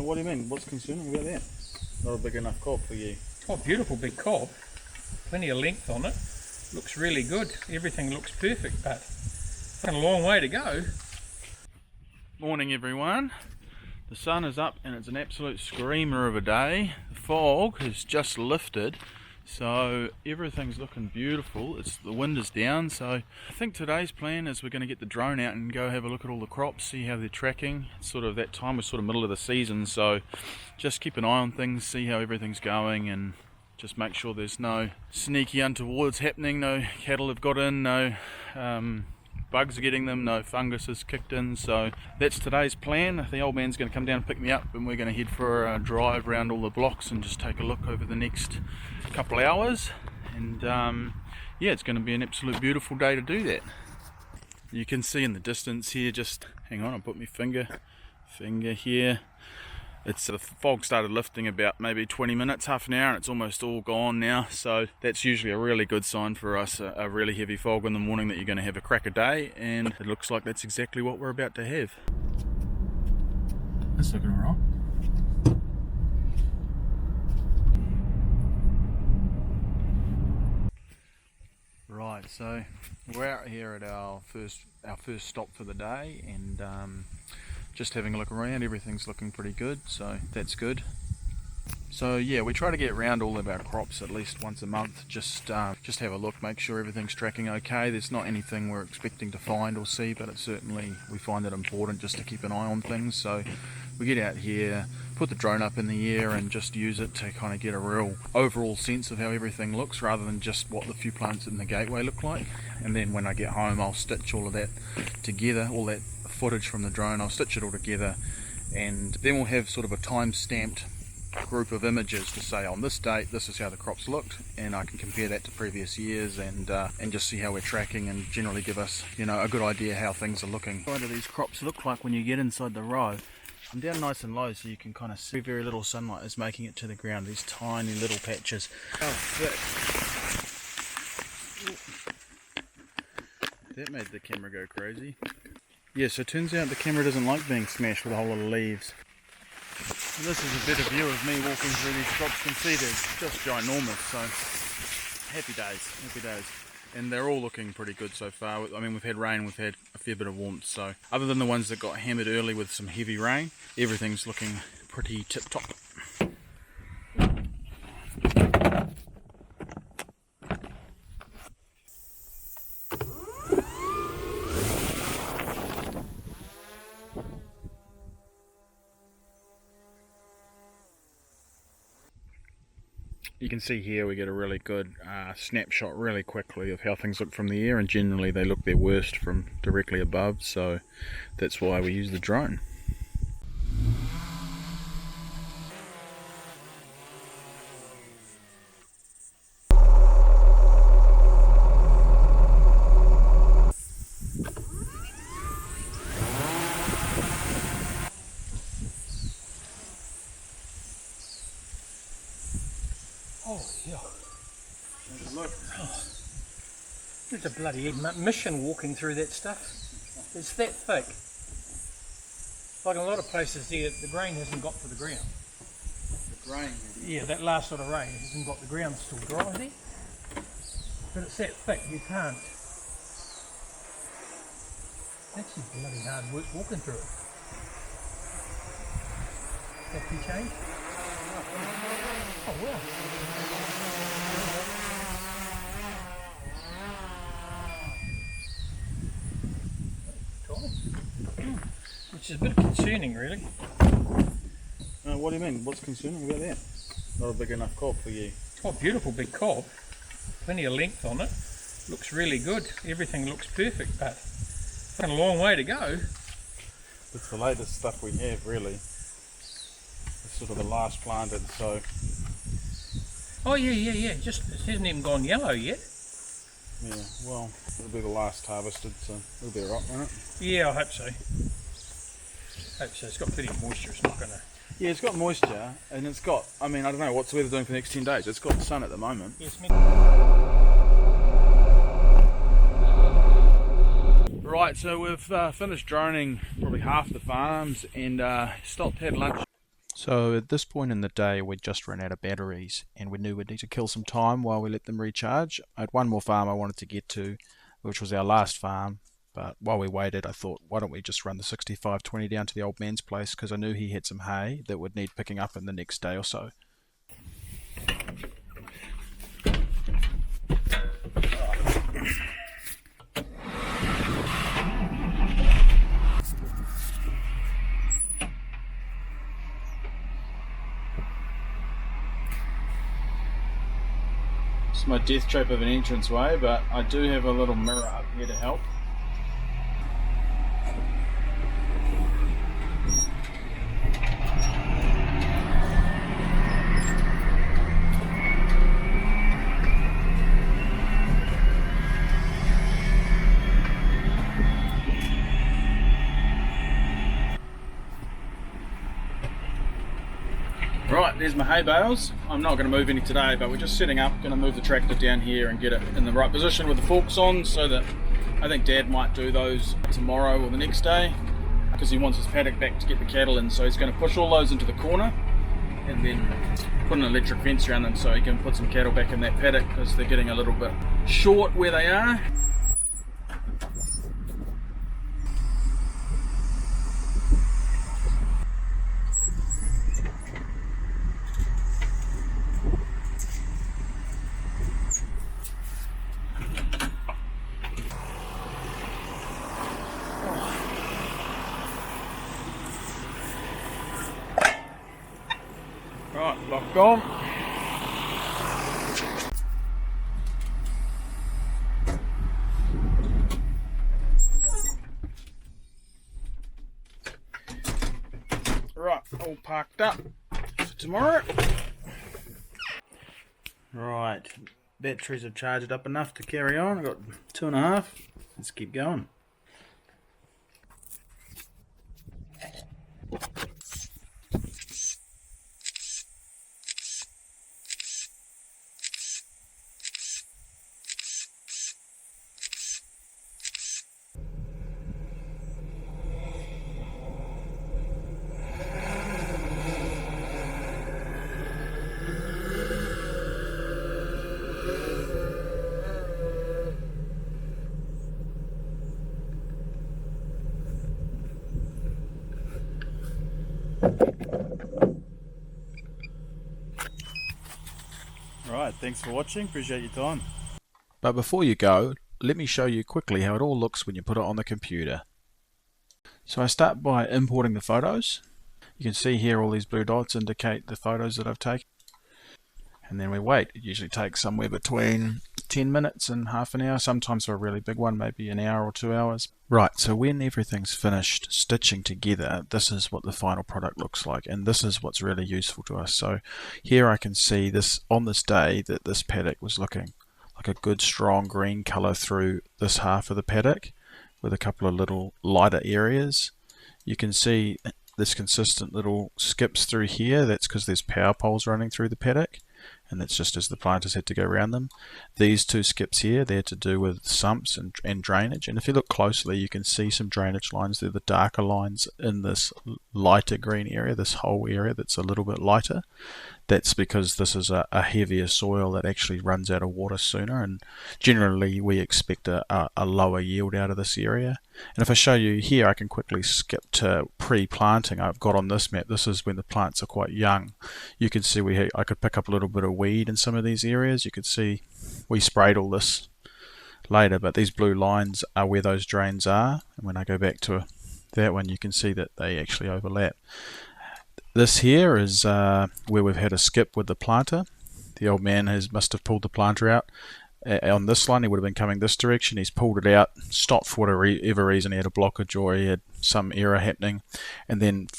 What do you mean? What's concerning about that? Not a big enough cob for you. Oh, beautiful big cob. Plenty of length on it. Looks really good. Everything looks perfect, but it's a long way to go. Morning everyone. The sun is up and it's an absolute screamer of a day. The fog has just lifted, so everything's looking beautiful. The wind is down, so I think today's plan is we're going to get the drone out and go have a look at all the crops, see how they're tracking. It's sort of that time, we're sort of middle of the season, so just keep an eye on things, see how everything's going, and just make sure there's no sneaky untowards happening, no cattle have got in, no bugs are getting them, no fungus has kicked in. So that's today's plan. The old man's going to come down and pick me up, and we're going to head for a drive around all the blocks and just take a look over the next couple of hours. And yeah, it's going to be an absolute beautiful day to do that. You can see in the distance here, just hang on, I'll put my finger here. The fog started lifting about maybe 20 minutes, half an hour, and it's almost all gone now. So that's usually a really good sign for us, a really heavy fog in the morning, that you're going to have a cracker day, and it looks like that's exactly what we're about to have. That's looking alright. Right, so we're out here at our first stop for the day, and just having a look around. Everything's looking pretty good, so that's good. So yeah, we try to get around all of our crops at least once a month, just have a look, make sure everything's tracking okay. There's not anything we're expecting to find or see, but we find it important just to keep an eye on things. So we get out here, put the drone up in the air, and just use it to kind of get a real overall sense of how everything looks, rather than just what the few plants in the gateway look like. And then when I get home, I'll stitch all of that together, all that footage from the drone, I'll stitch it all together, and then we'll have sort of a time-stamped group of images to say, on this date this is how the crops looked, and I can compare that to previous years, and just see how we're tracking, and generally give us, you know, a good idea how things are looking. What do these crops look like when you get inside the row? I'm down nice and low, so you can kind of see very little sunlight is making it to the ground, these tiny little patches. How thick. That made the camera go crazy. Yeah, so it turns out the camera doesn't like being smashed with a whole lot of leaves. And this is a better view of me walking through these crops. You can see they're just ginormous, so happy days. And they're all looking pretty good so far. I mean, we've had rain, we've had a fair bit of warmth, so other than the ones that got hammered early with some heavy rain, everything's looking pretty tip-top. You can see here we get a really good snapshot really quickly of how things look from the air, and generally they look their worst from directly above, so that's why we use the drone. Oh, yeah. Look. Oh. It's a bloody mission walking through that stuff. It's that thick. Like in a lot of places there, the grain hasn't got to the ground. The grain? Yeah, that last sort of rain hasn't got the ground still dry there. But it's that thick, you can't. It's actually bloody hard work walking through it. Have you changed? Oh, wow. Which is a bit concerning, really. What do you mean? What's concerning about that? Not a big enough cob for you. Oh, beautiful big cob. Plenty of length on it. Looks really good. Everything looks perfect, but it's got a long way to go. It's the latest stuff we have, really. It's sort of the last planted, so... Oh yeah. Just, it hasn't even gone yellow yet. Yeah, well, it'll be the last harvested, so it'll be alright, won't it? Yeah, I hope so. It's got plenty of moisture, it's not gonna... Yeah, it's got moisture, and it's got, I mean, I don't know what's the weather doing for the next 10 days. It's got sun at the moment. Yes, Right, so we've finished droning probably half the farms, and stopped, had lunch. So at this point in the day we just ran out of batteries and we knew we'd need to kill some time while we let them recharge. I had one more farm I wanted to get to, which was our last farm, but while we waited I thought, why don't we just run the 6520 down to the old man's place, because I knew he had some hay that would need picking up in the next day or so. It's my death trap of an entranceway, but I do have a little mirror up here to help. Right, there's my hay bales. I'm not going to move any today, but we're just setting up, going to move the tractor down here and get it in the right position with the forks on, so that I think Dad might do those tomorrow or the next day, because he wants his paddock back to get the cattle in. So he's going to push all those into the corner and then put an electric fence around them so he can put some cattle back in that paddock, because they're getting a little bit short where they are. Right, locked on. Right, all parked up for tomorrow. Right, batteries have charged up enough to carry on. I've got 2.5. Let's keep going. Right, thanks for watching, appreciate your time. But before you go, let me show you quickly how it all looks when you put it on the computer. So I start by importing the photos. You can see here all these blue dots indicate the photos that I've taken. And then we wait. It usually takes somewhere between 10 minutes and half an hour, sometimes for a really big one, maybe an hour or 2 hours. Right, so when everything's finished stitching together, this is what the final product looks like, and this is what's really useful to us. So here I can see this on this day that this paddock was looking like a good strong green colour through this half of the paddock with a couple of little lighter areas. You can see this consistent little skips through here. That's because there's power poles running through the paddock, and that's just as the planters had to go around them. These two skips here, they're to do with sumps and drainage, and if you look closely you can see some drainage lines. They're the darker lines in this lighter green area, this whole area that's a little bit lighter. That's because this is a heavier soil that actually runs out of water sooner, and generally we expect a lower yield out of this area. And if I show you here, I can quickly skip to pre-planting. I've got on this map, this is when the plants are quite young. You can see I could pick up a little bit of weed in some of these areas. You could see we sprayed all this later, but these blue lines are where those drains are, and when I go back to that one you can see that they actually overlap. This here is where we've had a skip with the planter. The old man must have pulled the planter out. On this line he would have been coming this direction. He's pulled it out, stopped for whatever reason. He had a blockage or he had some error happening, and then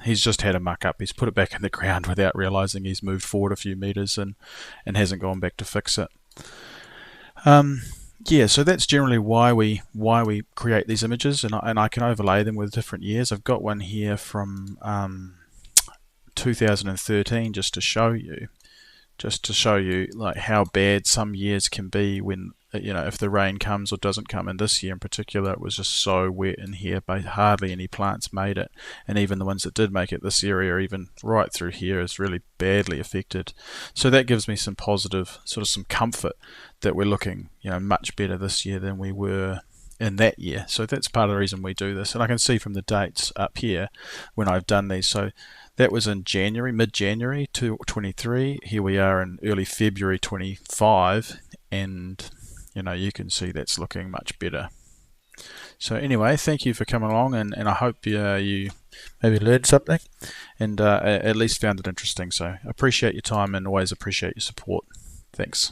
he's just had a muck up. He's put it back in the ground without realizing he's moved forward a few meters and hasn't gone back to fix it. Yeah, so that's generally why we create these images, and I can overlay them with different years. I've got one here from 2013 just to show you like how bad some years can be when you know, if the rain comes or doesn't come. And this year in particular, it was just so wet in here, but hardly any plants made it. And even the ones that did make it, this area, even right through here, is really badly affected. So that gives me some positive, sort of some comfort that we're looking, you know, much better this year than we were in that year. So that's part of the reason we do this. And I can see from the dates up here when I've done these. So that was in January, mid-January 23. Here we are in early February 25, and you know, you can see that's looking much better. So anyway, thank you for coming along, and I hope you maybe learned something and at least found it interesting. So I appreciate your time and always appreciate your support. Thanks.